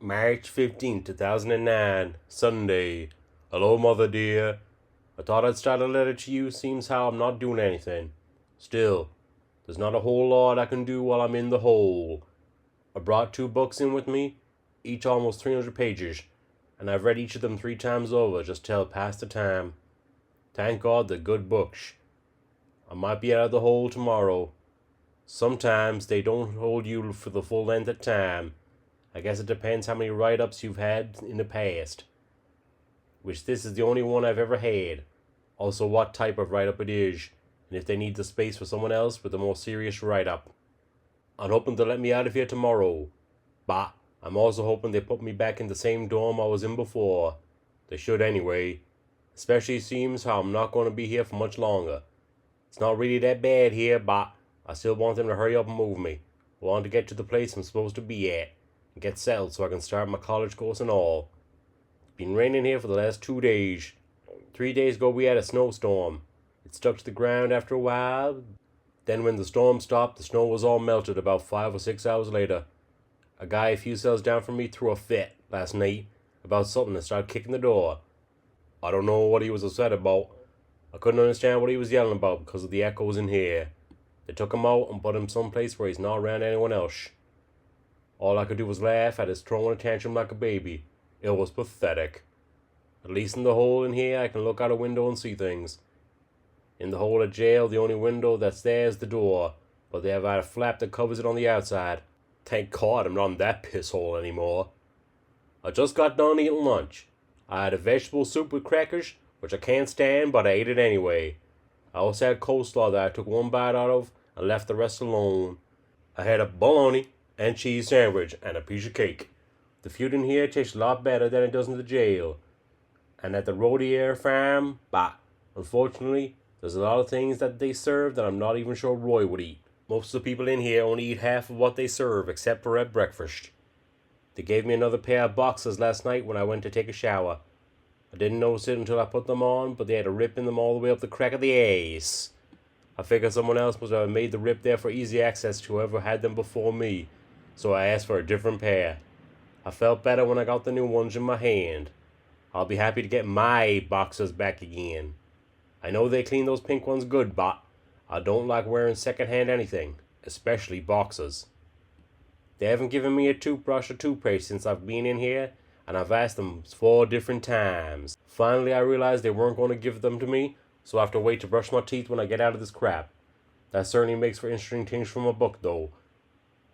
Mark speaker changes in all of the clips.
Speaker 1: March 2009, Sunday. Hello, mother dear. I thought I'd start a letter to you, seems how I'm not doing anything. Still, there's not a whole lot I can do while I'm in the hole. I brought 2 books in with me, each almost 300 pages, and I've read each of them 3 times over just to help pass the time. Thank God they're good books. I might be out of the hole tomorrow. Sometimes they don't hold you for the full length of time. I guess it depends how many write-ups you've had in the past. Which this is the only one I've ever had. Also what type of write-up it is, and if they need the space for someone else with a more serious write-up. I'm hoping to let me out of here tomorrow. But I'm also hoping they put me back in the same dorm I was in before. They should anyway. Especially seems how I'm not going to be here for much longer. It's not really that bad here, but I still want them to hurry up and move me. I want to get to the place I'm supposed to be at and get settled so I can start my college course and all. It's been raining here for the last 2 days. 3 days ago we had a snowstorm. It stuck to the ground after a while. Then when the storm stopped, the snow was all melted about 5 or 6 hours later. A guy a few cells down from me threw a fit last night about something and started kicking the door. I don't know what he was upset about. I couldn't understand what he was yelling about because of the echoes in here. They took him out and put him someplace where he's not around anyone else. All I could do was laugh at his throwing a tantrum like a baby. It was pathetic. At least in the hole in here I can look out a window and see things. In the hole at jail, the only window that's there is the door, but they have had a flap that covers it on the outside. Thank God I'm not in that piss hole anymore. I just got done eating lunch. I had a vegetable soup with crackers, which I can't stand, but I ate it anyway. I also had coleslaw that I took 1 bite out of and left the rest alone. I had a bologna and cheese sandwich and a piece of cake. The food in here tastes a lot better than it does in the jail. And at the Rodier farm, bah, unfortunately, there's a lot of things that they serve that I'm not even sure Roy would eat. Most of the people in here only eat half of what they serve except for at breakfast. They gave me another pair of boxers last night when I went to take a shower. I didn't notice it until I put them on, but they had a rip in them all the way up the crack of the ace. I figured someone else must have made the rip there for easy access to whoever had them before me, so I asked for a different pair. I felt better when I got the new ones in my hand. I'll be happy to get my boxers back again. I know they clean those pink ones good, but I don't like wearing second-hand anything, especially boxers. They haven't given me a toothbrush or toothpaste since I've been in here, and I've asked them 4 different times. Finally, I realized they weren't going to give them to me, so I have to wait to brush my teeth when I get out of this crap. That certainly makes for interesting things from a book, though.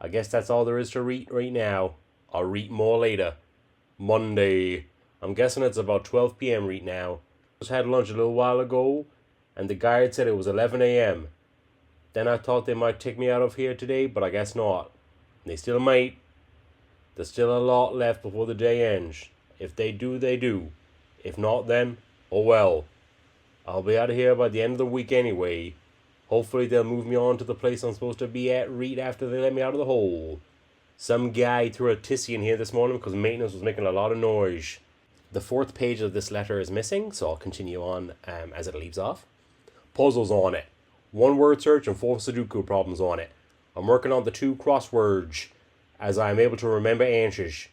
Speaker 1: I guess that's all there is to read right now. I'll read more later. Monday. I'm guessing it's about 12 p.m. right now. I just had lunch a little while ago, and the guide said it was 11 a.m. Then I thought they might take me out of here today, but I guess not. They still might. There's still a lot left before the day ends. If they do, they do. If not, then, oh well. I'll be out of here by the end of the week anyway. Hopefully they'll move me on to the place I'm supposed to be at right after they let me out of the hole. Some guy threw a tissy in here this morning because maintenance was making a lot of noise. The 4th page of this letter is missing, so I'll continue on as it leaves off. Puzzles on it. 1 word search and 4 Sudoku problems on it. I'm working on the 2 crosswords, as I am able to remember answers.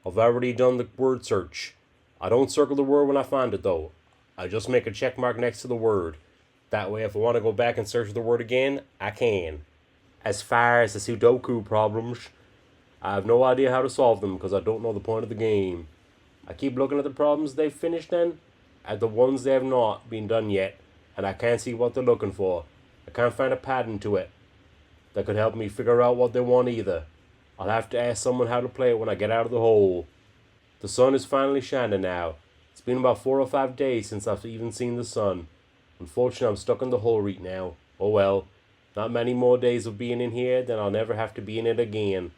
Speaker 1: I've already done the word search. I don't circle the word when I find it though. I just make a check mark next to the word. That way if I want to go back and search the word again, I can. As far as the Sudoku problems, I have no idea how to solve them because I don't know the point of the game. I keep looking at the problems they've finished then, at the ones they have not been done yet, and I can't see what they're looking for. I can't find a pattern to it that could help me figure out what they want either. I'll have to ask someone how to play it when I get out of the hole. The sun is finally shining now. It's been about 4 or 5 days since I've even seen the sun. Unfortunately, I'm stuck in the hole right now. Oh well, not many more days of being in here, then I'll never have to be in it again.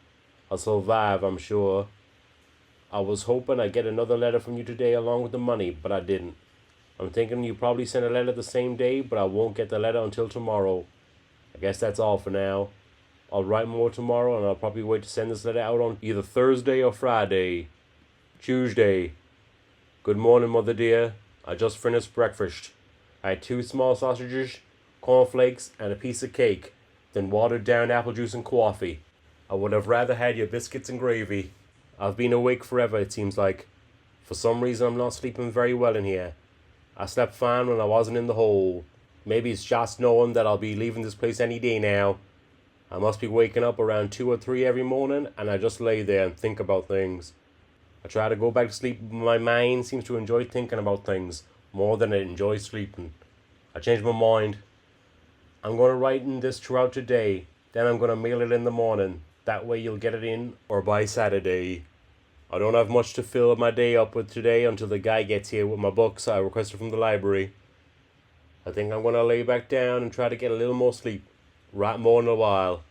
Speaker 1: I'll survive, I'm sure. I was hoping I'd get another letter from you today along with the money, but I didn't. I'm thinking you probably sent a letter the same day, but I won't get the letter until tomorrow. I guess that's all for now. I'll write more tomorrow, and I'll probably wait to send this letter out on either Thursday or Friday. Tuesday. Good morning, mother dear. I just finished breakfast. I had 2 small sausages, cornflakes, and a piece of cake, then watered down apple juice and coffee. I would have rather had your biscuits and gravy. I've been awake forever, it seems like. For some reason, I'm not sleeping very well in here. I slept fine when I wasn't in the hole. Maybe it's just knowing that I'll be leaving this place any day now. I must be waking up around 2 or 3 every morning, and I just lay there and think about things. I try to go back to sleep, but my mind seems to enjoy thinking about things more than it enjoys sleeping. I changed my mind. I'm going to write in this throughout today, then I'm going to mail it in the morning. That way you'll get it in or by Saturday. I don't have much to fill my day up with today until the guy gets here with my books I requested from the library. I think I'm going to lay back down and try to get a little more sleep. Right more in a while.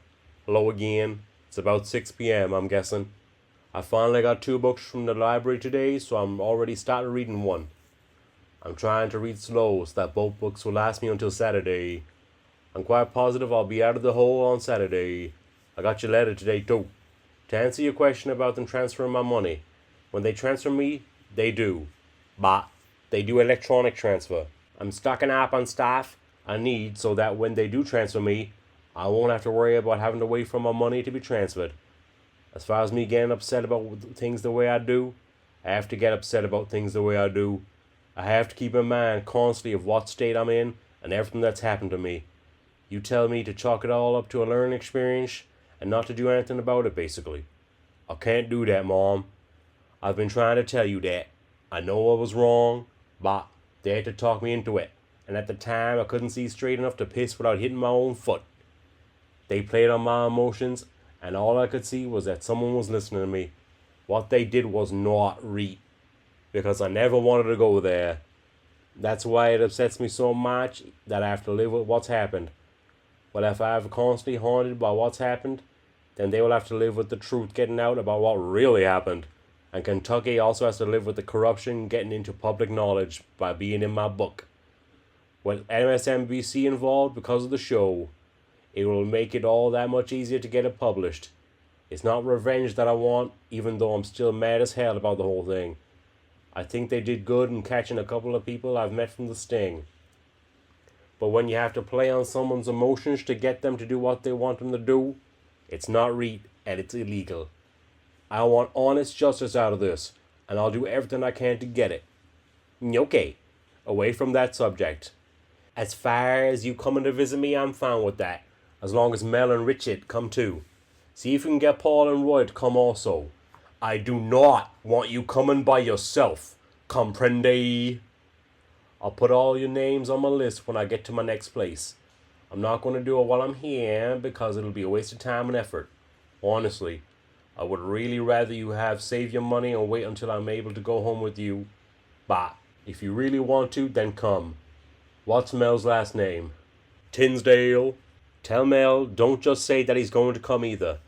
Speaker 1: Hello again. It's about 6 p.m. I'm guessing. I finally got 2 books from the library today, so I'm already started reading one. I'm trying to read slow so that both books will last me until Saturday. I'm quite positive I'll be out of the hole on Saturday. I got your letter today too. To answer your question about them transferring my money, when they transfer me, they do. But they do electronic transfer. I'm stocking up on stuff I need so that when they do transfer me, I won't have to worry about having to wait for my money to be transferred. As far as me getting upset about things the way I do, I have to get upset about things the way I do. I have to keep in mind constantly of what state I'm in and everything that's happened to me. You tell me to chalk it all up to a learning experience and not to do anything about it, basically. I can't do that, Mom. I've been trying to tell you that. I know I was wrong, but they had to talk me into it. And at the time, I couldn't see straight enough to piss without hitting my own foot. They played on my emotions, and all I could see was that someone was listening to me. What they did was not right, because I never wanted to go there. That's why it upsets me so much that I have to live with what's happened. But if I'm constantly haunted by what's happened, then they will have to live with the truth getting out about what really happened. And Kentucky also has to live with the corruption getting into public knowledge by being in my book. With MSNBC involved because of the show, it will make it all that much easier to get it published. It's not revenge that I want, even though I'm still mad as hell about the whole thing. I think they did good in catching a couple of people I've met from the sting. But when you have to play on someone's emotions to get them to do what they want them to do, it's not right and it's illegal. I want honest justice out of this, and I'll do everything I can to get it. Okay, away from that subject. As far as you coming to visit me, I'm fine with that, as long as Mel and Richard come too. See if you can get Paul and Roy to come also. I do not want you coming by yourself, comprende? I'll put all your names on my list when I get to my next place. I'm not going to do it while I'm here because it'll be a waste of time and effort. Honestly, I would really rather you have save your money and wait until I'm able to go home with you. But if you really want to, then come. What's Mel's last name? Tinsdale. Tell Mel don't just say that he's going to come either.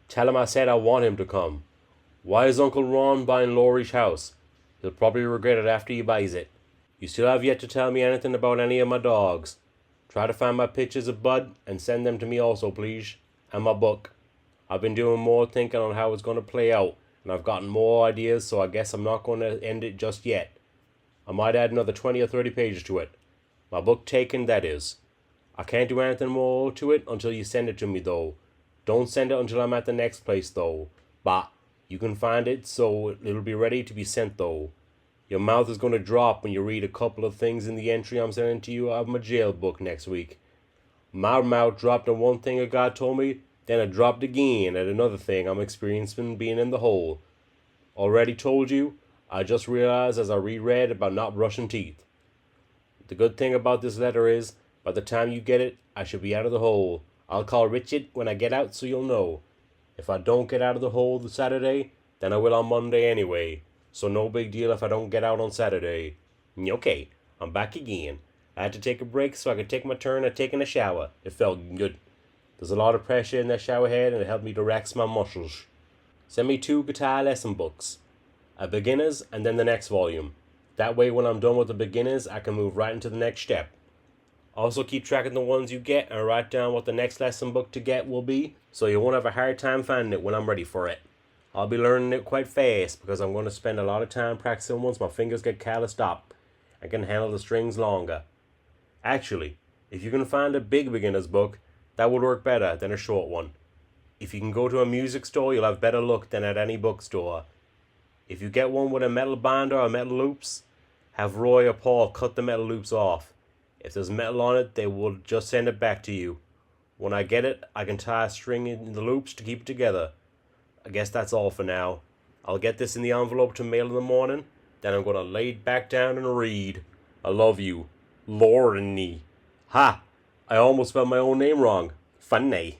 Speaker 1: Tell him I said I want him to come. Why is Uncle Ron buying Laurie's house? He'll probably regret it after he buys it. You still have yet to tell me anything about any of my dogs. Try to find my pictures of Bud and send them to me also, please. And my book. I've been doing more thinking on how it's going to play out, and I've gotten more ideas, so I guess I'm not going to end it just yet. I might add another 20 or 30 pages to it. My book taken, that is. I can't do anything more to it until you send it to me, though. Don't send it until I'm at the next place, though. But you can find it, so it'll be ready to be sent, though. Your mouth is going to drop when you read a couple of things in the entry I'm sending to you out of my jail book next week. My mouth dropped on one thing a God told me, then it dropped again at another thing I'm experiencing being in the hole. Already told you, I just realized as I reread about not brushing teeth. The good thing about this letter is, by the time you get it, I should be out of the hole. I'll call Richard when I get out so you'll know. If I don't get out of the hole this Saturday, then I will on Monday anyway. So no big deal if I don't get out on Saturday. Okay, I'm back again. I had to take a break so I could take my turn at taking a shower. It felt good. There's a lot of pressure in that shower head and it helped me to relax my muscles. Send me 2 guitar lesson books. A beginner's and then the next volume. That way when I'm done with the beginners, I can move right into the next step. Also keep track of the ones you get and write down what the next lesson book to get will be, so you won't have a hard time finding it when I'm ready for it. I'll be learning it quite fast because I'm going to spend a lot of time practicing once my fingers get calloused up and can handle the strings longer. Actually, if you can find a big beginner's book, that would work better than a short one. If you can go to a music store, you'll have better luck than at any bookstore. If you get one with a metal binder or metal loops, have Roy or Paul cut the metal loops off. If there's metal on it, they will just send it back to you. When I get it, I can tie a string in the loops to keep it together. I guess that's all for now. I'll get this in the envelope to mail in the morning, then I'm gonna lay it back down and read. I love you, Lorne. Ha! I almost spelled my own name wrong. Funny.